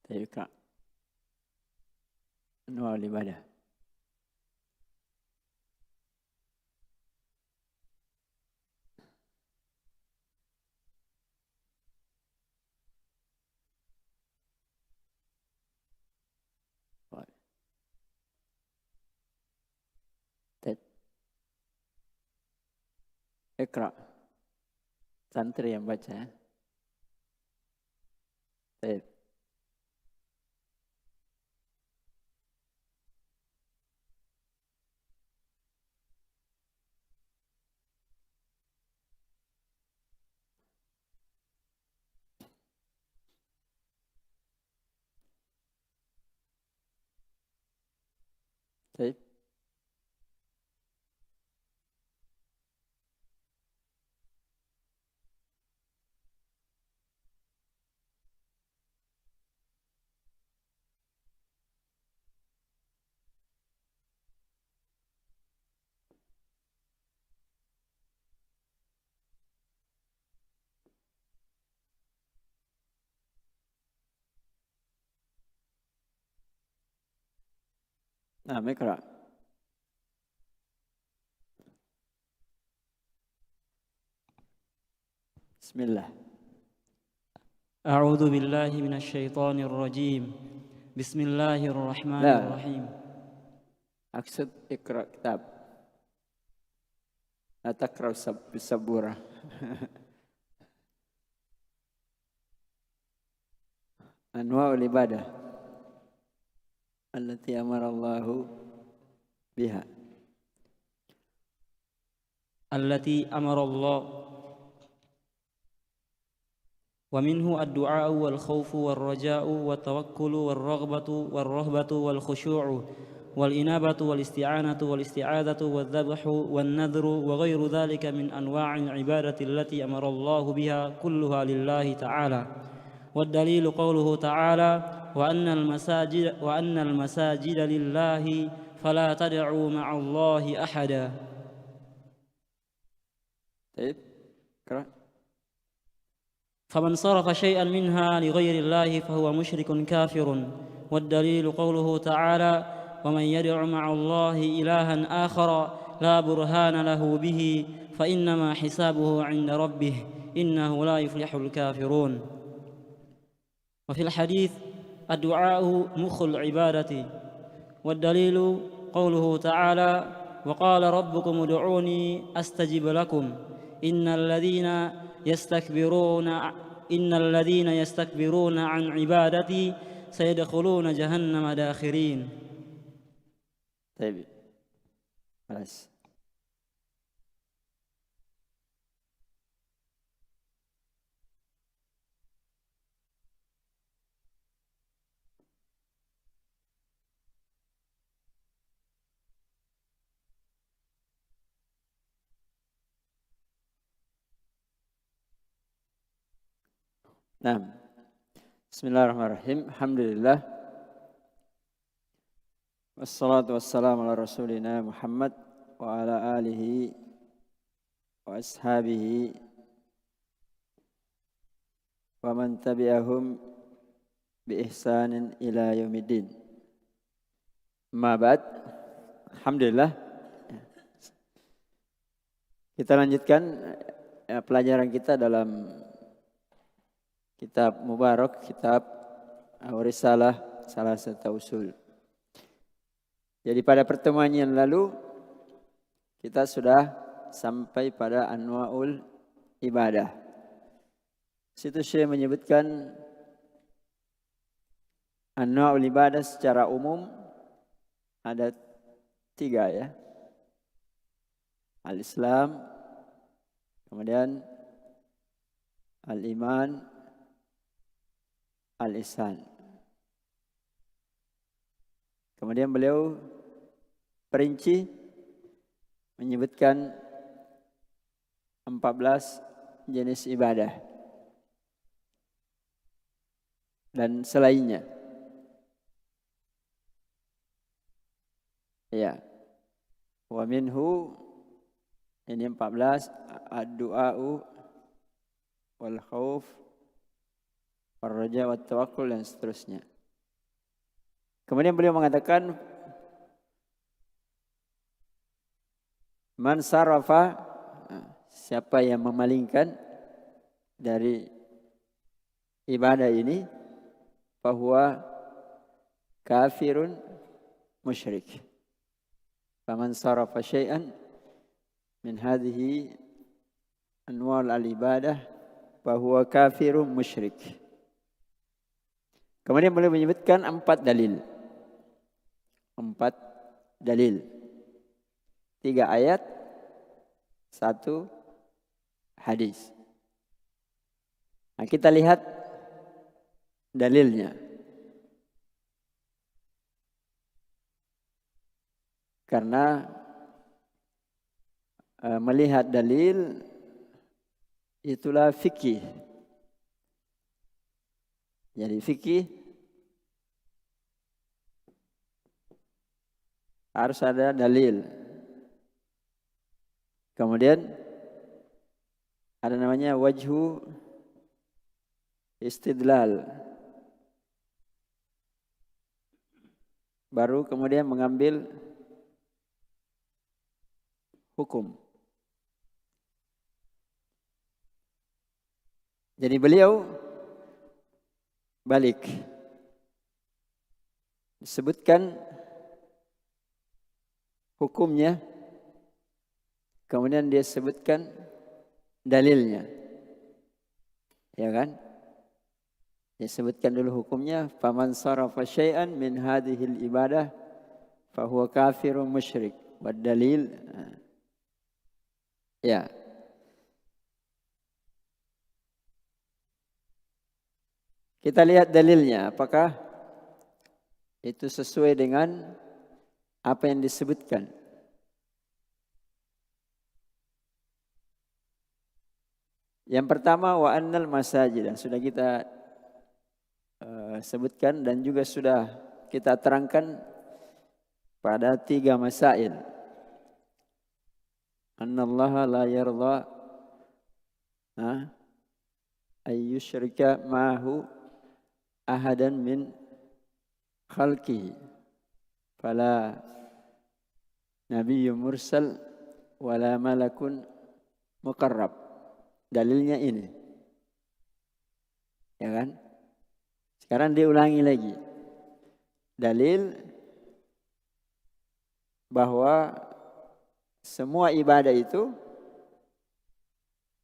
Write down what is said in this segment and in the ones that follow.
Ikra. Anwa'ul ibadah. Ikra. Santri yang baca ya. Baik. Baik. Nah, ikra. Bismillah. أعوذ بالله من الشيطان الرجيم بسم الله الرحمن الرحيم. Maksud ikra kitab. La takra'u bisabura. Anwa'ul ibadah allati amara Allahu biha. التي أمر الله ومنه الدعاء والخوف والرجاء والتوكل والرغبة والرهبة والخشوع والإنابة والاستعانة والاستعاذة والذبح والنذر وغير ذلك من أنواع العبادة التي أمر الله بها كلها لله تعالى. والدليل قوله تعالى وأن المساجد لله فلا تدعوا مع الله أحدا. طيب اقرأ. فمن صرف شيئا منها لغير الله فهو مشرك كافر. والدليل قوله تعالى ومن يدع مع الله إلها آخر لا برهان له به فإنما حسابه عند ربه إنه لا يفلح الكافرون. وفي الحديث الدعاء مخ العبادة. والدليل قوله تعالى وقال ربكم ادعوني أستجب لكم إن الذين يستكبرون عن عبادتي سيدخلون جهنم داخرين. طيب خلاص. Nah, bismillahirrahmanirrahim. Alhamdulillah. Wassalatu wassalamu ala rasulina Muhammad wa ala alihi wa ashabihi wa man tabi'ahum bi ihsanin ila yaumiddin. Ma ba'd. Alhamdulillah. Kita lanjutkan pelajaran kita dalam kitab Mubarak, kitab Risalah Salasata Usul. Jadi pada pertemuan yang lalu kita sudah sampai pada Anwa'ul Ibadah. Situ Syekh menyebutkan Anwa'ul Ibadah secara umum ada 3 ya. Al-Islam, kemudian Al-Iman, Al-Ihsan. Kemudian beliau perinci menyebutkan 14 jenis ibadah dan selainnya. Ya. Wa minhu ini 14 ad-du'a'u wal khauf, ar-raja wa tawakkul dan seterusnya. Kemudian beliau mengatakan man sarafa, siapa yang memalingkan dari ibadah ini, fahuwa kafirun musyrik. Faman sarafa syai'an min hadhihi anwa' al-ibadah fahuwa kafirun musyrik. Kemudian beliau menyebutkan 4 dalil. 4 dalil. 3 ayat, 1 hadis. Nah, kita lihat dalilnya. Karena melihat dalil itulah fikih. Jadi fikih harus ada dalil. Kemudian ada namanya wajhu istidlal. Baru kemudian mengambil hukum. Jadi beliau balik disebutkan hukumnya, kemudian dia sebutkan dalilnya, ya kan? Dia sebutkan dulu hukumnya, faman sarafa syai'an min hadhil ibadah fahuwa kafirun musyrik. Wad dalil, ya. Kita lihat dalilnya, apakah itu sesuai dengan apa yang disebutkan. Yang pertama, wa annal masajid, sudah kita sebutkan dan juga sudah kita terangkan pada 3 masail. Annallaha la yarda ayyusyrika ma'ahu ahadan min khalqihi fala nabiyyun mursal wala malakun muqarrab. Dalilnya ini, ya kan? Sekarang diulangi lagi. Dalil bahwa semua ibadah itu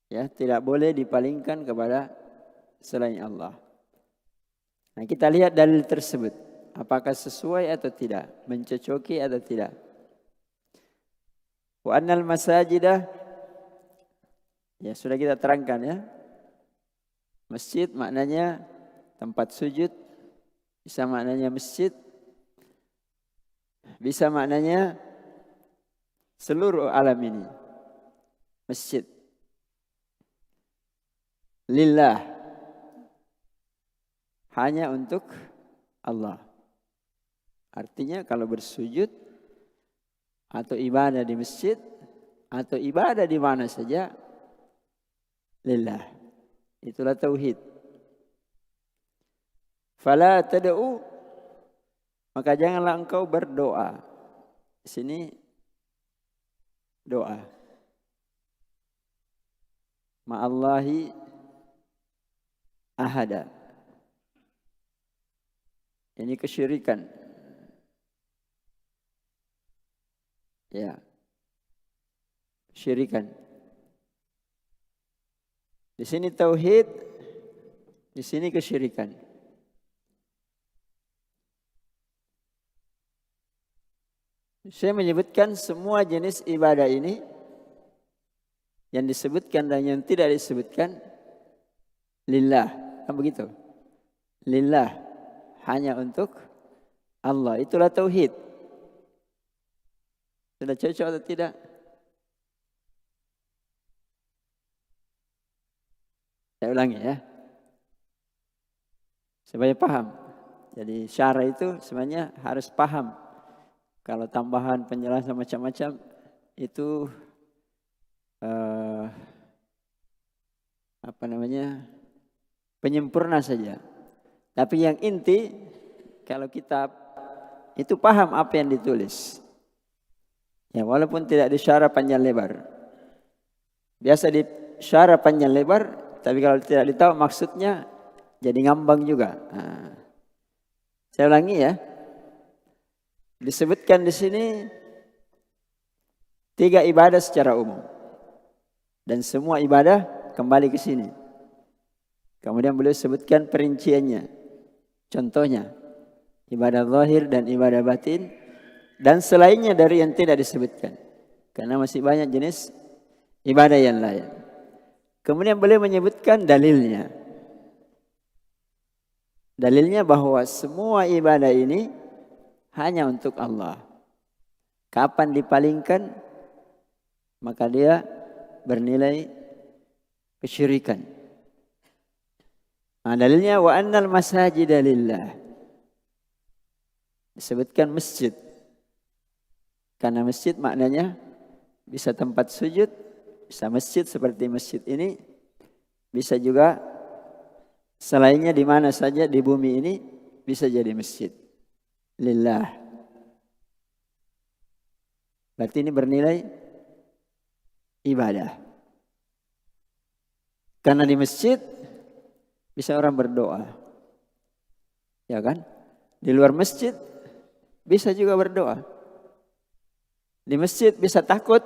ya tidak boleh dipalingkan kepada selain Allah. Nah, kita lihat dalil tersebut, apakah sesuai atau tidak, mencocoki atau tidak. Wa annal masajidah, ya sudah kita terangkan ya. Masjid maknanya tempat sujud, bisa maknanya masjid, bisa maknanya seluruh alam ini. Masjid. Lillah. Hanya untuk Allah. Artinya kalau bersujud atau ibadah di masjid atau ibadah di mana saja, lillah. Itulah tauhid. Fala tad'u, maka janganlah engkau berdoa. Di sini doa. Ma'allahi ahada. Ini kesyirikan. Ya. Syirikan. Di sini tauhid, di sini kesyirikan. Saya menyebutkan semua jenis ibadah ini yang disebutkan dan yang tidak disebutkan lillah. Kan begitu? Lillah. Hanya untuk Allah. Itulah tauhid. Sudah cocok atau tidak? Saya ulangi ya. Supaya paham. Jadi syara itu sebenarnya harus paham. Kalau tambahan penjelasan macam-macam itu penyempurna saja. Tapi yang inti, kalau kita itu paham apa yang ditulis. Ya, walaupun tidak disyarah panjang lebar. Biasa disyarah panjang lebar, tapi kalau tidak ditahu maksudnya jadi ngambang juga. Nah, saya ulangi ya. Disebutkan di sini 3 ibadah secara umum. Dan semua ibadah kembali ke sini. Kemudian beliau sebutkan perinciannya. Contohnya, ibadah zahir dan ibadah batin. Dan selainnya dari yang tidak disebutkan. Karena masih banyak jenis ibadah yang lain. Kemudian beliau menyebutkan dalilnya. Dalilnya bahwa semua ibadah ini hanya untuk Allah. Kapan dipalingkan, maka dia bernilai kesyirikan. Nah, dalilnya wa annal masajida lillah. Disebutkan masjid. Karena masjid maknanya bisa tempat sujud, bisa masjid seperti masjid ini, bisa juga selainnya di mana saja di bumi ini bisa jadi masjid. Lillah. Berarti ini bernilai ibadah. Karena di masjid bisa orang berdoa. Ya kan? Di luar masjid bisa juga berdoa. Di masjid bisa takut.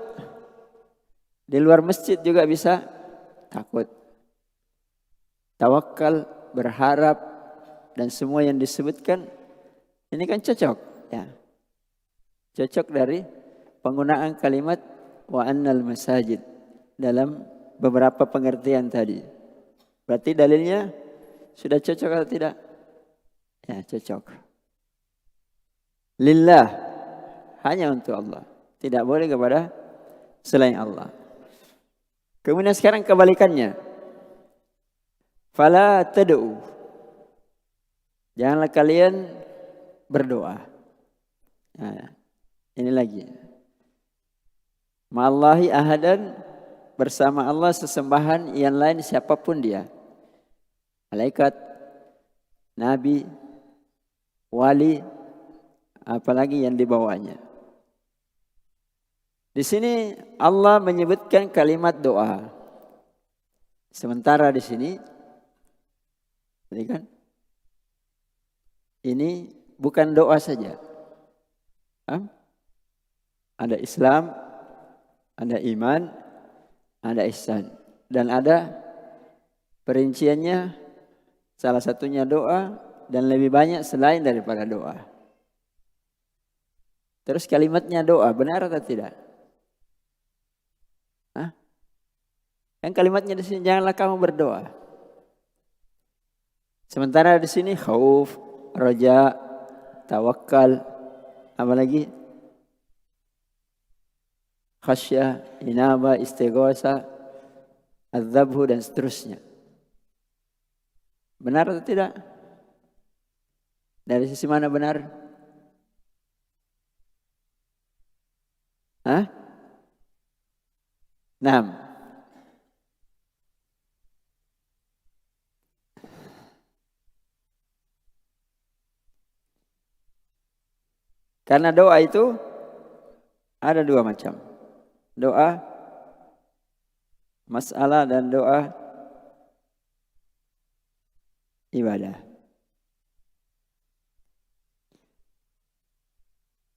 Di luar masjid juga bisa takut. Tawakal, berharap, dan semua yang disebutkan ini kan cocok. Ya. Cocok dari penggunaan kalimat wa annal masajid dalam beberapa pengertian tadi. Berarti dalilnya sudah cocok atau tidak? Ya, cocok. Lillah, hanya untuk Allah. Tidak boleh kepada selain Allah. Kemudian sekarang kebalikannya. Fala tad'u. Janganlah kalian berdoa. Nah, ini lagi. Ma'allahi ahadan, bersama Allah sesembahan yang lain siapapun dia. Malaikat, nabi, wali, apalagi yang dibawanya. Di sini Allah menyebutkan kalimat doa. Sementara di sini, ini kan, ini bukan doa saja. Ada Islam, ada iman, ada ihsan, dan ada perinciannya. Salah satunya doa dan lebih banyak selain daripada doa. Terus kalimatnya doa, benar atau tidak? Yang kalimatnya di sini janganlah kamu berdoa. Sementara di sini khauf, raja, tawakal, apa lagi? Khasyah, inaba, istighosa, adzabhu dan seterusnya. Benar atau tidak? Dari sisi mana benar? Hah? 6. Karena doa itu ada 2 macam. Doa masalah dan doa ibadah.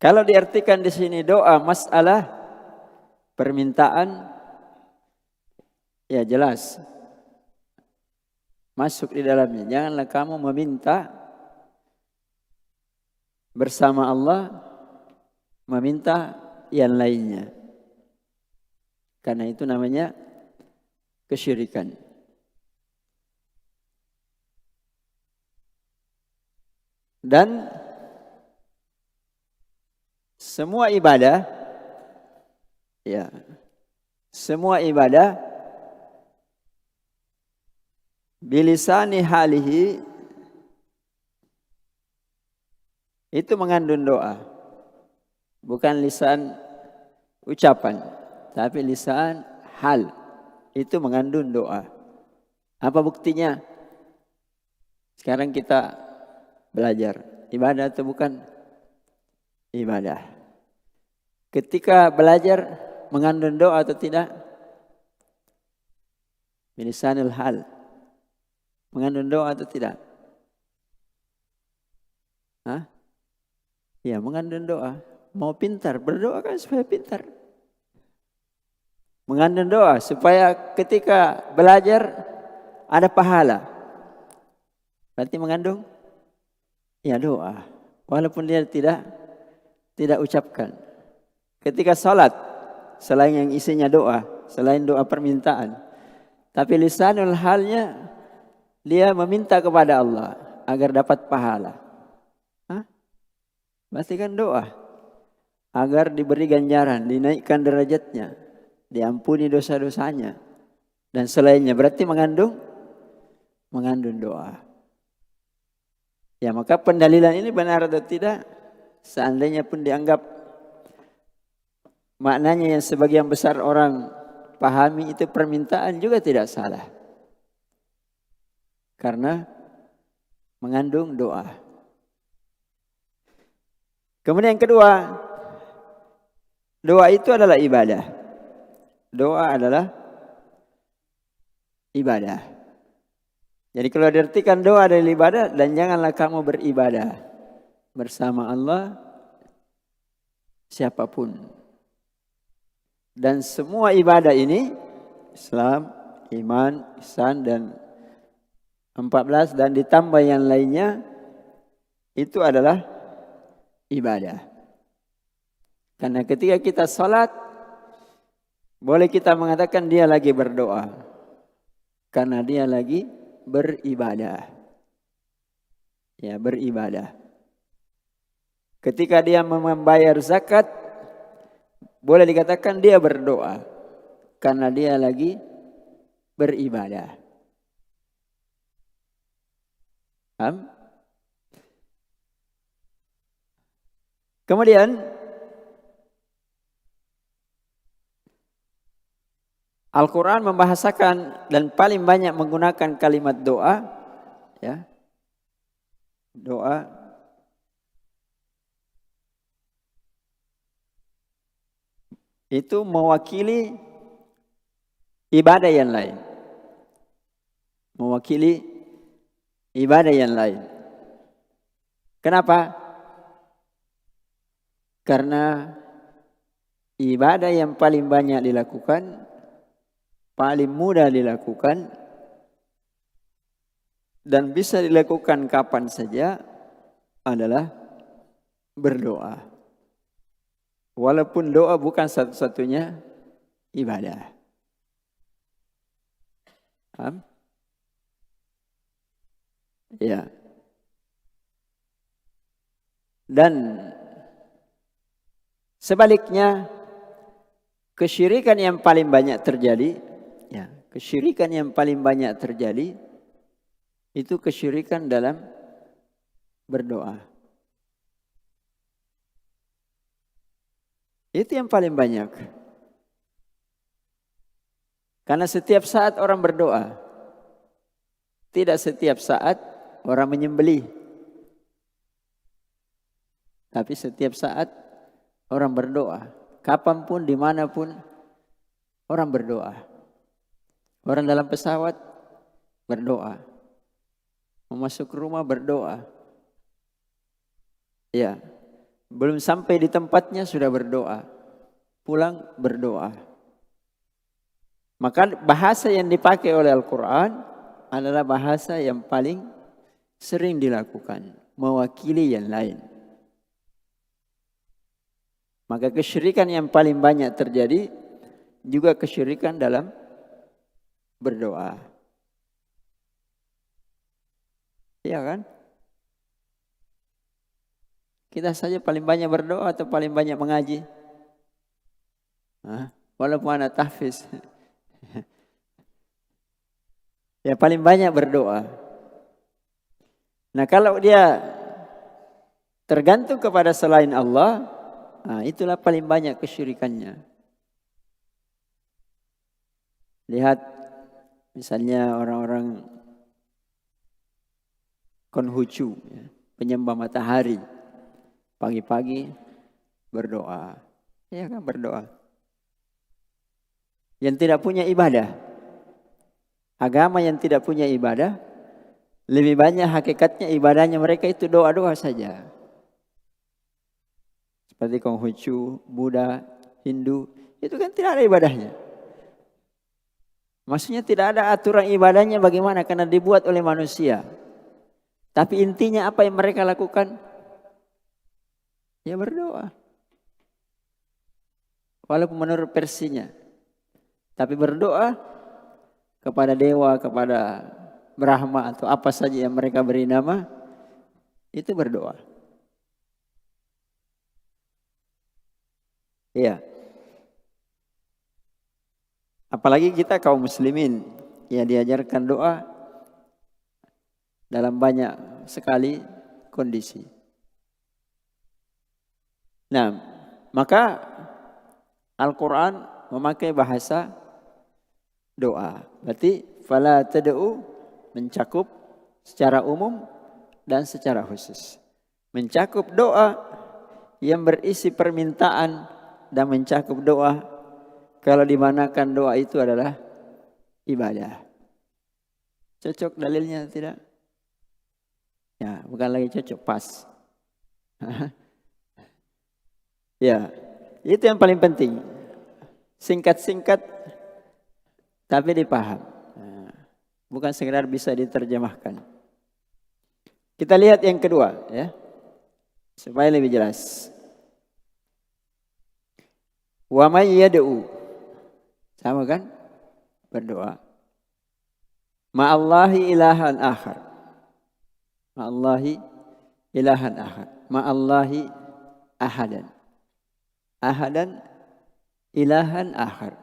Kalau diartikan di sini doa masalah permintaan, ya jelas masuk di dalamnya. Janganlah kamu meminta bersama Allah, meminta yang lainnya. Karena itu namanya kesyirikan. Dan semua ibadah, ya, semua ibadah bilisani halihi itu mengandung doa. Bukan lisan ucapan, tapi lisan hal. Itu mengandung doa. Apa buktinya? Sekarang kita belajar. Ibadah atau bukan? ibadah. Ketika belajar mengandung doa atau tidak? Bilisanil hal. Mengandung doa atau tidak? Hah? Ya, mengandung doa. Mau pintar, berdoa kan supaya pintar. Mengandung doa supaya ketika belajar ada pahala. Berarti mengandung ya doa. Walaupun dia tidak ucapkan. Ketika salat, selain yang isinya doa, selain doa permintaan, tapi lisanul halnya dia meminta kepada Allah agar dapat pahala. Hah? Berarti kan doa agar diberi ganjaran, dinaikkan derajatnya, diampuni dosa-dosanya dan selainnya. Berarti mengandung doa. Ya, maka pendalilan ini benar atau tidak? Seandainya pun dianggap maknanya yang sebagian besar orang pahami itu permintaan juga tidak salah. Karena mengandung doa. Kemudian yang kedua, doa itu adalah ibadah. Doa adalah ibadah. Jadi kalau diartikan doa adalah ibadah, dan janganlah kamu beribadah bersama Allah siapapun. Dan semua ibadah ini, Islam, iman, ihsan, dan 14 dan ditambah yang lainnya, itu adalah ibadah. Karena ketika kita salat, boleh kita mengatakan dia lagi berdoa. Karena dia lagi beribadah. Ya, beribadah. Ketika dia membayar zakat, boleh dikatakan dia berdoa. Karena dia lagi beribadah. Kemudian Al-Quran membahasakan dan paling banyak menggunakan kalimat doa, ya, doa itu mewakili ibadah yang lain, mewakili ibadah yang lain. Kenapa? Karena ibadah yang paling banyak dilakukan, paling mudah dilakukan, dan bisa dilakukan kapan saja adalah berdoa. Walaupun doa bukan satu-satunya ibadah. Paham? Ya. Dan sebaliknya, kesyirikan yang paling banyak terjadi, ya, kesyirikan yang paling banyak terjadi itu kesyirikan dalam berdoa. Itu yang paling banyak. Karena setiap saat orang berdoa. Tidak setiap saat orang menyembelih. Tapi setiap saat orang berdoa. Kapanpun, dimanapun orang berdoa. Orang dalam pesawat berdoa. Mau masuk rumah berdoa. Ya, belum sampai di tempatnya sudah berdoa. Pulang berdoa. Maka bahasa yang dipakai oleh Al-Quran adalah bahasa yang paling sering dilakukan, mewakili yang lain. Maka kesyirikan yang paling banyak terjadi juga kesyirikan dalam berdoa. Iya kan? Kita saja paling banyak berdoa atau paling banyak mengaji? Walaupun anak tahfiz. Ya, paling banyak berdoa. Nah, kalau dia tergantung kepada selain Allah, itulah paling banyak kesyirikannya. Lihat misalnya orang-orang Konfusius, ya, penyembah matahari. Pagi-pagi berdoa. Ya kan, berdoa. Yang tidak punya ibadah, agama yang tidak punya ibadah, lebih banyak hakikatnya ibadahnya mereka itu doa-doa saja. Seperti Konghucu, Buddha, Hindu, itu kan tidak ada ibadahnya. Maksudnya tidak ada aturan ibadahnya bagaimana, karena dibuat oleh manusia. Tapi intinya apa yang mereka lakukan? Ya berdoa. Walaupun menurut versinya. Tapi berdoa kepada dewa, kepada Brahma atau apa saja yang mereka beri nama, itu berdoa. Iya. Apalagi kita kaum muslimin yang diajarkan doa dalam banyak sekali kondisi. Nah, maka Al-Quran memakai bahasa doa. Berarti fala tad'u mencakup secara umum dan secara khusus. Mencakup doa yang berisi permintaan dan mencakup doa kalau dimanakan doa itu adalah ibadah. Cocok dalilnya tidak? Ya, bukan lagi cocok, pas. Ya, itu yang paling penting. Singkat-singkat tapi dipaham. Bukan sekedar bisa diterjemahkan. Kita lihat yang kedua ya. Supaya lebih jelas. Wa may yad'u. Sama kan? Berdoa. Ma'allahi ilahan akhar. Ma'allahi ilahan akhar. Ma'allahi ahadan. Ahadan ilahan akhar.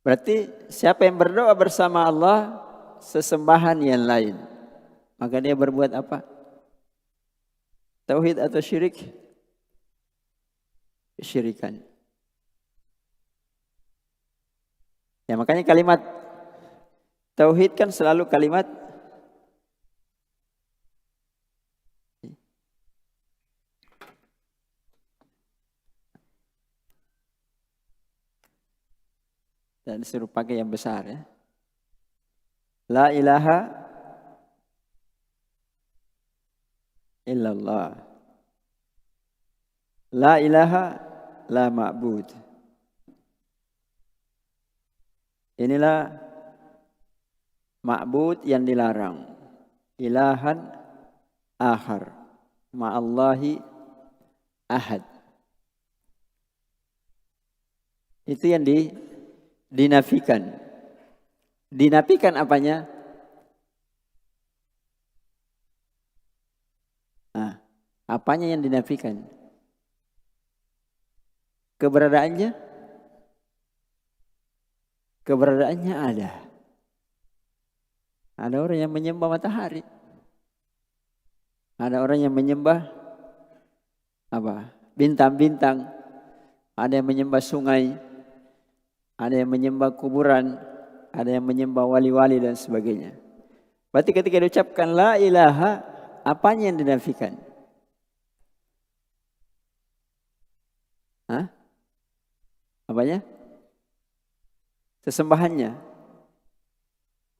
Berarti siapa yang berdoa bersama Allah sesembahan yang lain, maka dia berbuat apa? Tauhid atau syirik? Kesyirikan. Ya makanya kalimat tauhid kan selalu kalimat dan disuruh pakai yang besar ya. La ilaha illallah. La ilaha la ma'bud. Inilah ma'bud yang dilarang. Ilahan akhar. Ma'allahi ahad. Itu yang dinafikan. Dinafikan apanya? Nah, apanya yang dinafikan? Keberadaannya? Keberadaannya ada. Ada orang yang menyembah matahari. Ada orang yang menyembah apa? Bintang-bintang. Ada yang menyembah sungai. Ada yang menyembah kuburan, ada yang menyembah wali-wali dan sebagainya. Berarti ketika diucapkan la ilaha, apanya yang dinafikan? Hah? Apanya? Sesembahannya.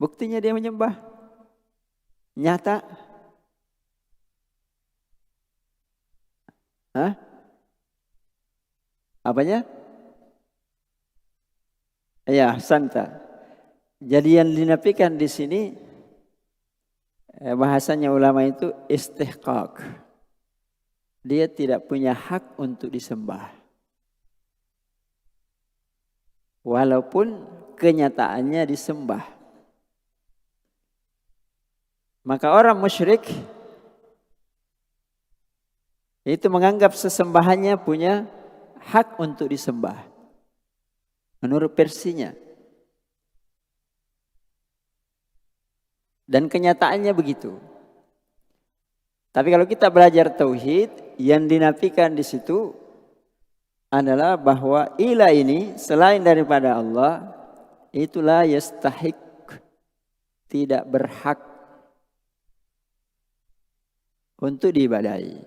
Buktinya dia menyembah. Nyata. Hah? Apanya? Ya, santa. Jadi yang dinafikan di sini bahasanya ulama itu istihqaq. Dia tidak punya hak untuk disembah. Walaupun kenyataannya disembah. Maka orang musyrik itu menganggap sesembahannya punya hak untuk disembah. Menurut versinya. Dan kenyataannya begitu. Tapi kalau kita belajar tauhid, yang dinafikan di situ adalah bahwa ilah ini selain daripada Allah, itulah yastahiq. tidak berhak untuk diibadahi.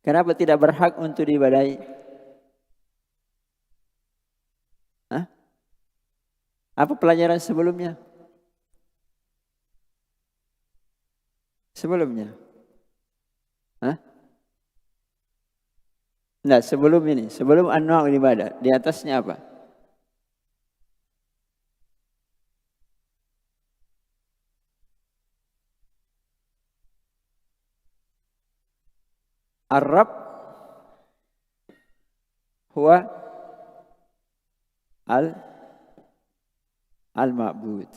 Kenapa tidak berhak untuk diibadahi? Hah? Apa pelajaran sebelumnya? Sebelumnya? Hah? Nah, sebelum ini, sebelum anwa'ul ibadah, di atasnya apa? Ar-Rabb huwa al-ma'bud.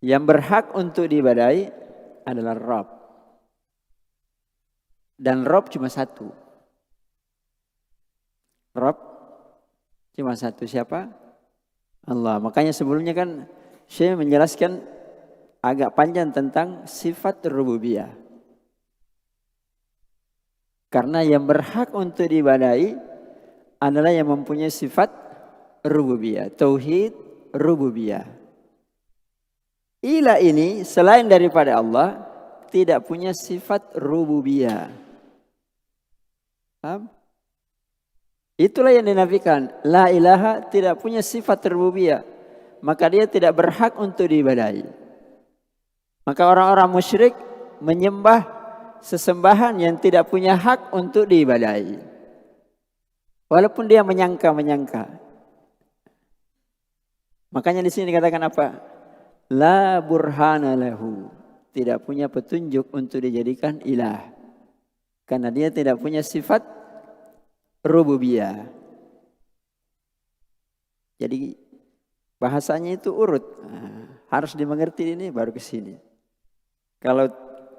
Yang berhak untuk diibadahi adalah Rabb. Dan Rabb cuma satu. Rabb cuma satu, siapa? Allah. Makanya sebelumnya kan Syekh menjelaskan agak panjang tentang sifat rububiyah. Karena yang berhak untuk diibadahi adalah yang mempunyai sifat rububiyah, tauhid rububiyah. Ilah ini selain daripada Allah tidak punya sifat rububiyah. Paham? Itulah yang dinafikan. La ilaha tidak punya sifat rububiyah, maka dia tidak berhak untuk diibadahi. Maka orang-orang musyrik menyembah sesembahan yang tidak punya hak untuk diibadahi. Walaupun dia menyangka. Makanya di sini dikatakan apa? La burhana lahu. Tidak punya petunjuk untuk dijadikan ilah. Karena dia tidak punya sifat rububiyah. Jadi bahasanya itu urut. Harus dimengerti ini baru ke sini. Kalau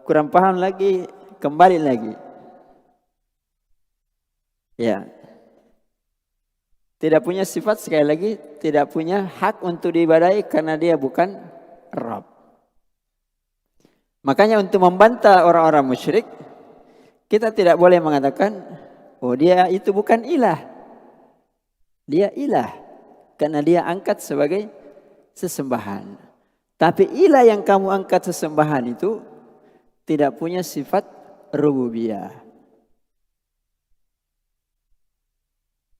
kurang paham lagi, kembali lagi. Ya. Tidak punya sifat, sekali lagi tidak punya hak untuk diibadahi karena dia bukan Rabb. Makanya untuk membantah orang-orang musyrik, kita tidak boleh mengatakan, oh dia itu bukan ilah. Dia ilah karena dia angkat sebagai sesembahan. Tapi ilah yang kamu angkat sesembahan itu tidak punya sifat rububiyah.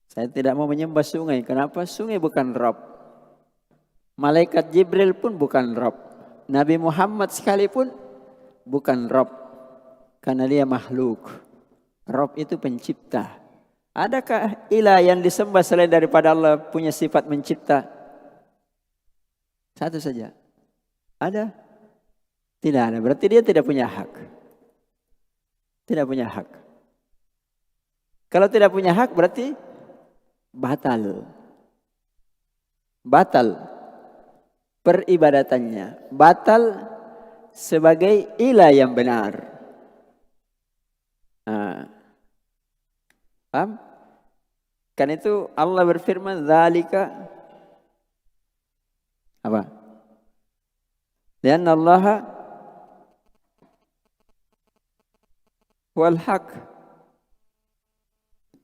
Saya tidak mau menyembah sungai. Kenapa? Sungai bukan Rabb. Malaikat Jibril pun bukan Rabb. Nabi Muhammad sekalipun bukan Rabb. Karena dia makhluk. Rabb itu pencipta. Adakah ilah yang disembah selain daripada Allah punya sifat mencipta? Satu saja. Ada? Tidak ada. Berarti dia tidak punya hak. Tidak punya hak. Kalau tidak punya hak berarti batal. Batal peribadatannya. Batal sebagai ilah yang benar. Paham? Kan itu Allah berfirman, "Dzalika" apa? Lianna Allah huwal haq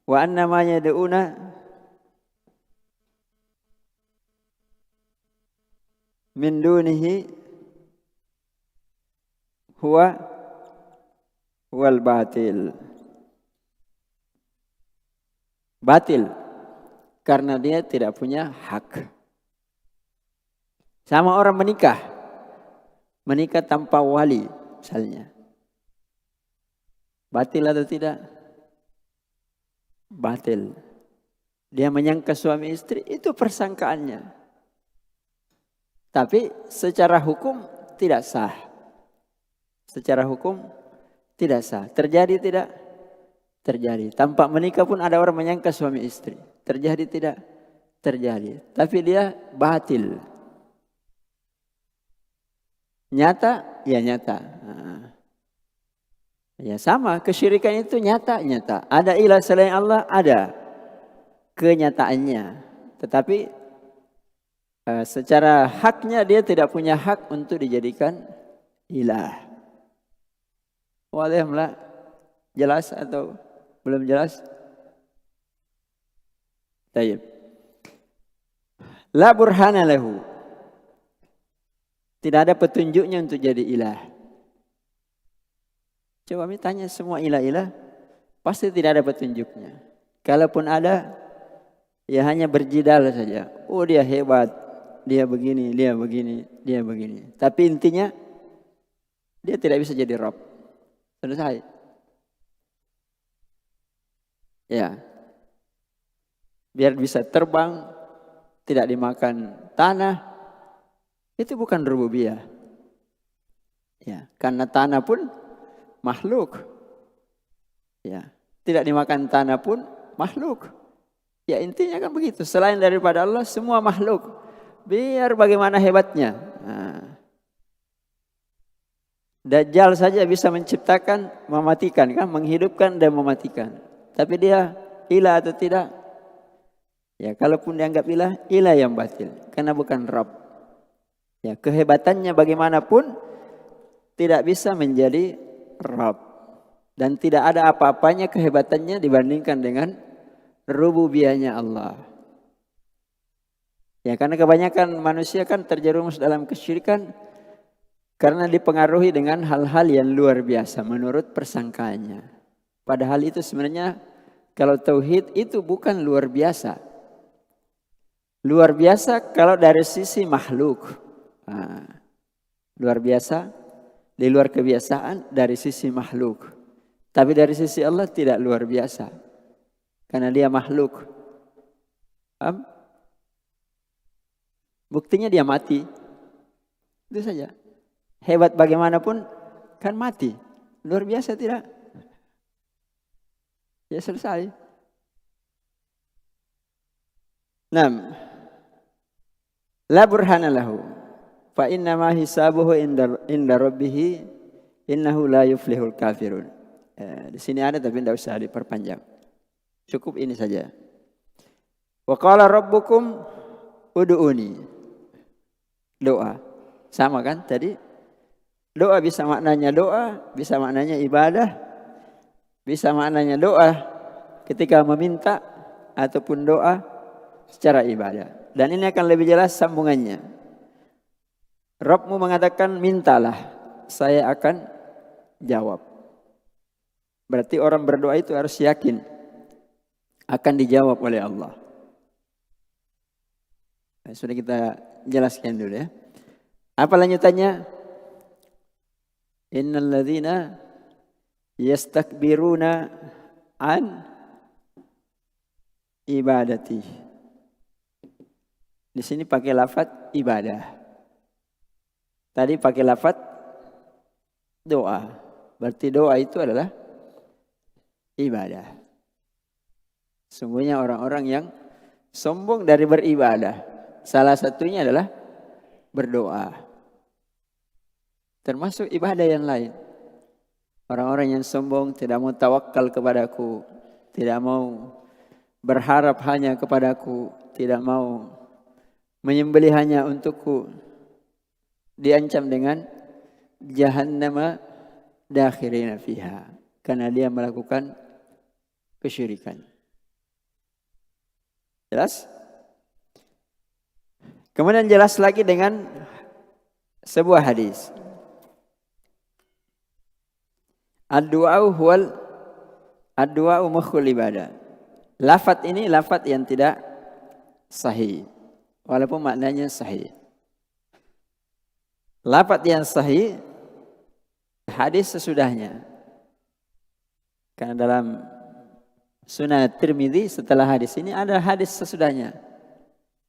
wa anna ma yad'una min dunihi huwal batil. Batil karena dia tidak punya hak. Sama orang menikah. Menikah tanpa wali misalnya. Batil atau tidak? Batil. Dia menyangka suami istri, itu persangkaannya. Tapi secara hukum tidak sah. Secara hukum tidak sah. Terjadi tidak? Terjadi. Tanpa menikah pun ada orang menyangka suami istri. Terjadi tidak? Terjadi. Tapi dia batil. Nyata? Ya nyata. Ya sama, kesyirikan itu nyata. Ada ilah selain Allah? Ada. Kenyataannya. Tetapi secara haknya dia tidak punya hak untuk dijadikan ilah. Walhamdulillah. Jelas atau belum jelas? Baik. La burhana lahu. Tidak ada petunjuknya untuk jadi ilah. Coba kami tanya semua ilah-ilah, pasti tidak ada petunjuknya. Kalaupun ada, ya hanya berjidal saja. Oh dia hebat, dia begini, dia begini, dia begini. Tapi intinya, dia tidak bisa jadi Rabb. Selesai. Ya. Biar bisa terbang, tidak dimakan tanah, itu bukan rububiyah. Ya, karena tanah pun makhluk. Ya, tidak dimakan tanah pun makhluk. Ya intinya kan begitu. Selain daripada Allah semua makhluk. Biar bagaimana hebatnya. Nah. Dajjal saja bisa menciptakan, mematikan kan, menghidupkan dan mematikan. Tapi dia ilah atau tidak? Ya kalaupun dianggap ilah yang batil. Karena bukan Rabb. Ya kehebatannya bagaimanapun tidak bisa menjadi Rabb. Dan tidak ada apa-apanya kehebatannya dibandingkan dengan rububiyahnya Allah. Ya karena kebanyakan manusia kan terjerumus dalam kesyirikan karena dipengaruhi dengan hal-hal yang luar biasa menurut persangkaannya. Padahal itu sebenarnya kalau tauhid itu bukan luar biasa. Luar biasa kalau dari sisi makhluk. Nah, luar biasa di luar kebiasaan dari sisi makhluk. Tapi dari sisi Allah tidak luar biasa. Karena dia makhluk. Buktinya dia mati. Itu saja. Hebat bagaimanapun kan mati. Luar biasa tidak? Ya selesai. 6. La burhana lahu. Fa innama hisabuhu inda rabbih innahu la yuflihul kafirun. Di sini ada tapi tidak usah diperpanjang. Cukup ini saja. Wa qala rabbukum ud'uni. Doa. Sama kan tadi? Doa bisa maknanya doa, bisa maknanya ibadah, bisa maknanya doa ketika meminta ataupun doa secara ibadah. Dan ini akan lebih jelas sambungannya. Rabbmu mengatakan mintalah, saya akan jawab. Berarti orang berdoa itu harus yakin akan dijawab oleh Allah. Nah, sudah kita jelaskan dulu ya. Apa lanjutannya? Innal ladzina yastakbiruna an ibadati. Di sini pakai lafaz ibadah. Tadi pakai lafaz doa. Berarti doa itu adalah ibadah. Sungguhnya orang-orang yang sombong dari beribadah. Salah satunya adalah berdoa. Termasuk ibadah yang lain. Orang-orang yang sombong tidak mau tawakal kepadaku. Tidak mau berharap hanya kepadaku. Tidak mau menyembelih hanya untukku. Diancam dengan jahannama dakhirina fiha. Karena dia melakukan kesyirikan. Jelas? Kemudian jelas lagi dengan sebuah hadis. Ad-du'au mukhul ibadah. Lafaz ini lafaz yang tidak sahih. Walaupun maknanya sahih. Lafaz yang sahih hadis sesudahnya. Karena dalam Sunan Tirmidzi setelah hadis ini ada hadis sesudahnya.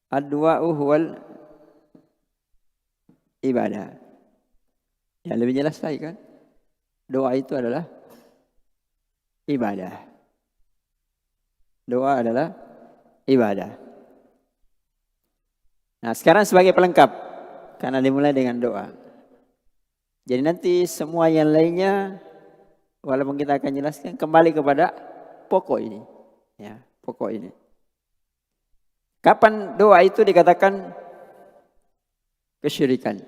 Ad-du'au huwal ibadah. Ya lebih jelas lagi kan? Doa itu adalah ibadah. Doa adalah ibadah. Nah sekarang sebagai pelengkap. Karena dimulai dengan doa. Jadi nanti semua yang lainnya walaupun kita akan jelaskan kembali kepada pokok ini. Ya, pokok ini. Kapan doa itu dikatakan kesyirikan?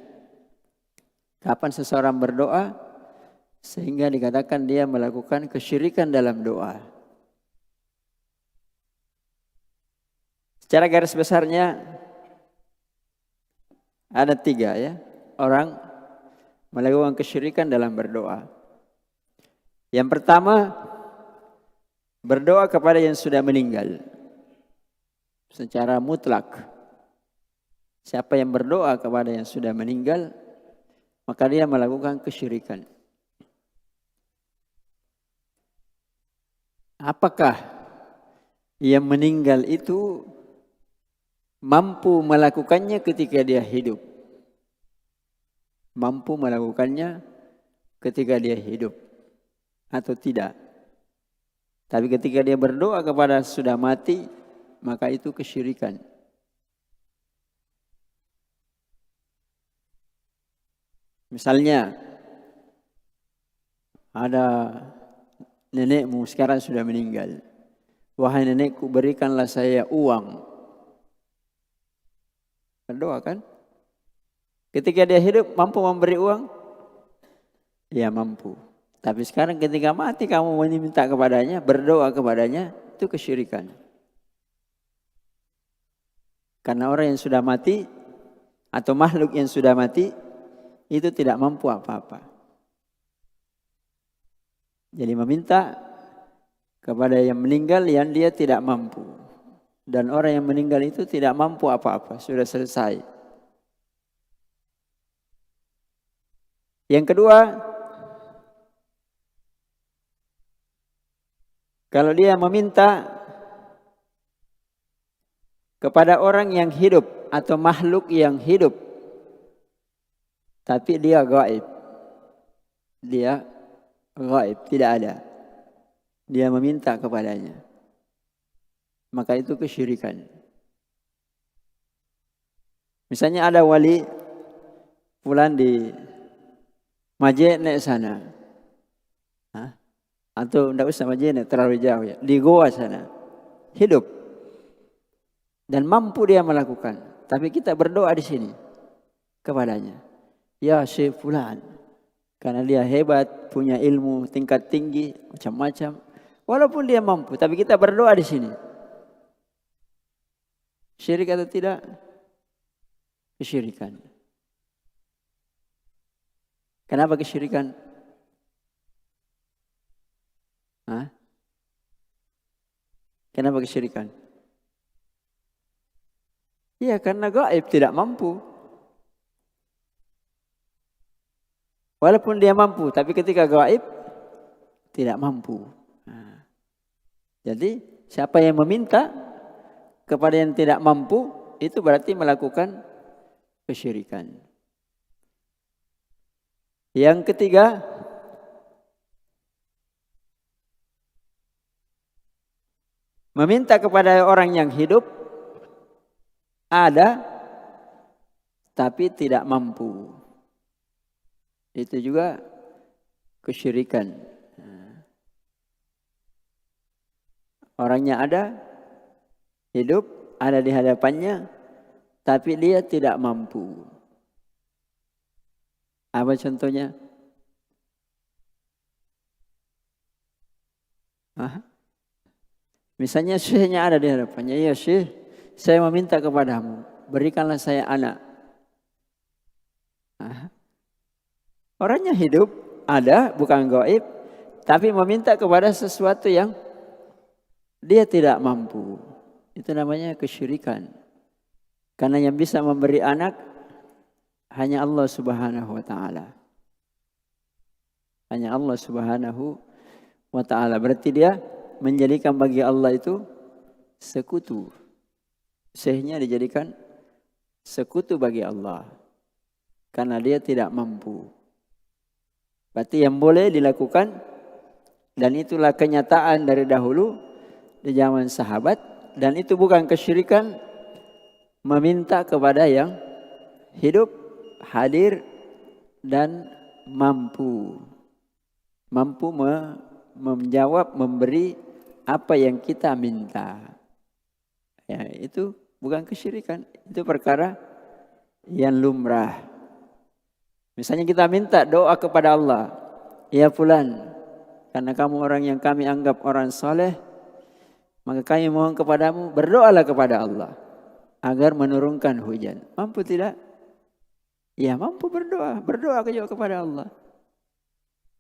Kapan seseorang berdoa sehingga dikatakan dia melakukan kesyirikan dalam doa? Secara garis besarnya Ada 3 ya. Orang melakukan kesyirikan dalam berdoa. Yang pertama, berdoa kepada yang sudah meninggal. Secara mutlak. Siapa yang berdoa kepada yang sudah meninggal, maka dia melakukan kesyirikan. Apakah yang meninggal itu mampu melakukannya ketika dia hidup? Mampu melakukannya ketika dia hidup atau tidak? Tapi ketika dia berdoa kepada sudah mati, maka itu kesyirikan. Misalnya, ada nenekmu sekarang sudah meninggal. Wahai nenekku, berikanlah saya uang. Berdoa kan? Ketika dia hidup, mampu memberi uang? Ya mampu. Tapi sekarang ketika mati kamu meminta kepadanya, berdoa kepadanya, itu kesyirikan. Karena orang yang sudah mati, atau makhluk yang sudah mati, itu tidak mampu apa-apa. Jadi meminta kepada yang meninggal yang dia tidak mampu. Dan orang yang meninggal itu tidak mampu apa-apa. Sudah selesai. Yang kedua, kalau dia meminta kepada orang yang hidup atau makhluk yang hidup, tapi dia gaib. Dia gaib, tidak ada. Dia meminta kepadanya. Maka itu kesyirikan. Misalnya ada wali fulan di Majene sana. Atau tidak usah Majene, terlalu jauh ya. Di Goa sana. Hidup. Dan mampu dia melakukan. Tapi kita berdoa di sini kepadanya. Ya Syekh fulan, karena dia hebat, punya ilmu tingkat tinggi, macam-macam. Walaupun dia mampu, tapi kita berdoa di sini. Syirik atau tidak? Kesyirikan. Kenapa kesyirikan? Kenapa kesyirikan? Iya, karena gaib tidak mampu. Walaupun dia mampu, tapi ketika gaib tidak mampu. Jadi siapa yang meminta kepada yang tidak mampu, itu berarti melakukan kesyirikan. Yang ketiga, meminta kepada orang yang hidup ada tapi tidak mampu. Itu juga kesyirikan. Orangnya ada, hidup, ada di hadapannya, tapi dia tidak mampu. Apa contohnya? Misalnya syekhnya ada di hadapannya. Ya syekh, saya meminta kepadamu, berikanlah saya anak. Orangnya hidup, ada, bukan gaib, tapi meminta kepada sesuatu yang dia tidak mampu. Itu namanya kesyirikan. Karena yang bisa memberi anak hanya Allah Subhanahu wa taala. Hanya Allah Subhanahu wa taala. Berarti dia menjadikan bagi Allah itu sekutu. Syekhnya dijadikan sekutu bagi Allah. Karena dia tidak mampu. Berarti yang boleh dilakukan, dan itulah kenyataan dari dahulu di zaman sahabat, dan itu bukan kesyirikan, meminta kepada yang hidup, hadir, dan mampu. Mampu menjawab, memberi apa yang kita minta. Ya, itu bukan kesyirikan, itu perkara yang lumrah. Misalnya kita minta doa kepada Allah. Ya fulan, karena kamu orang yang kami anggap orang soleh, maka kami mohon kepadamu, berdoalah kepada Allah agar menurunkan hujan. Mampu tidak? Ya mampu berdoa juga kepada Allah.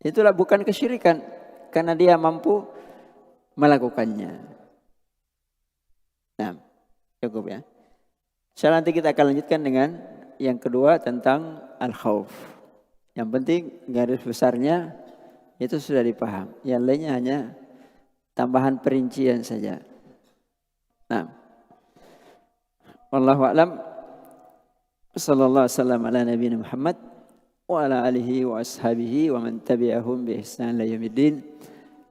Itulah bukan kesyirikan, karena dia mampu melakukannya. Nah, cukup ya. Sekarang nanti kita akan lanjutkan dengan yang kedua tentang al-khauf. Yang penting garis besarnya itu sudah dipaham. Yang lainnya hanya tambahan perincian saja. Nah, wallahu a'lam. Sallallahu alaihi wasallam ala nabiyina Muhammad wa ala alihi wa ashabihi wa man tabi'ahum bi ihsan ila yaumiddin.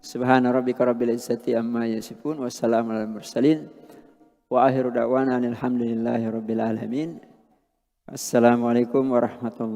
Subhana rabbika rabbil izzati amma yasifun wa salamun alal mursalin wa akhiru da'wana alhamdulillahi rabbil alamin. Assalamualaikum warahmatullahi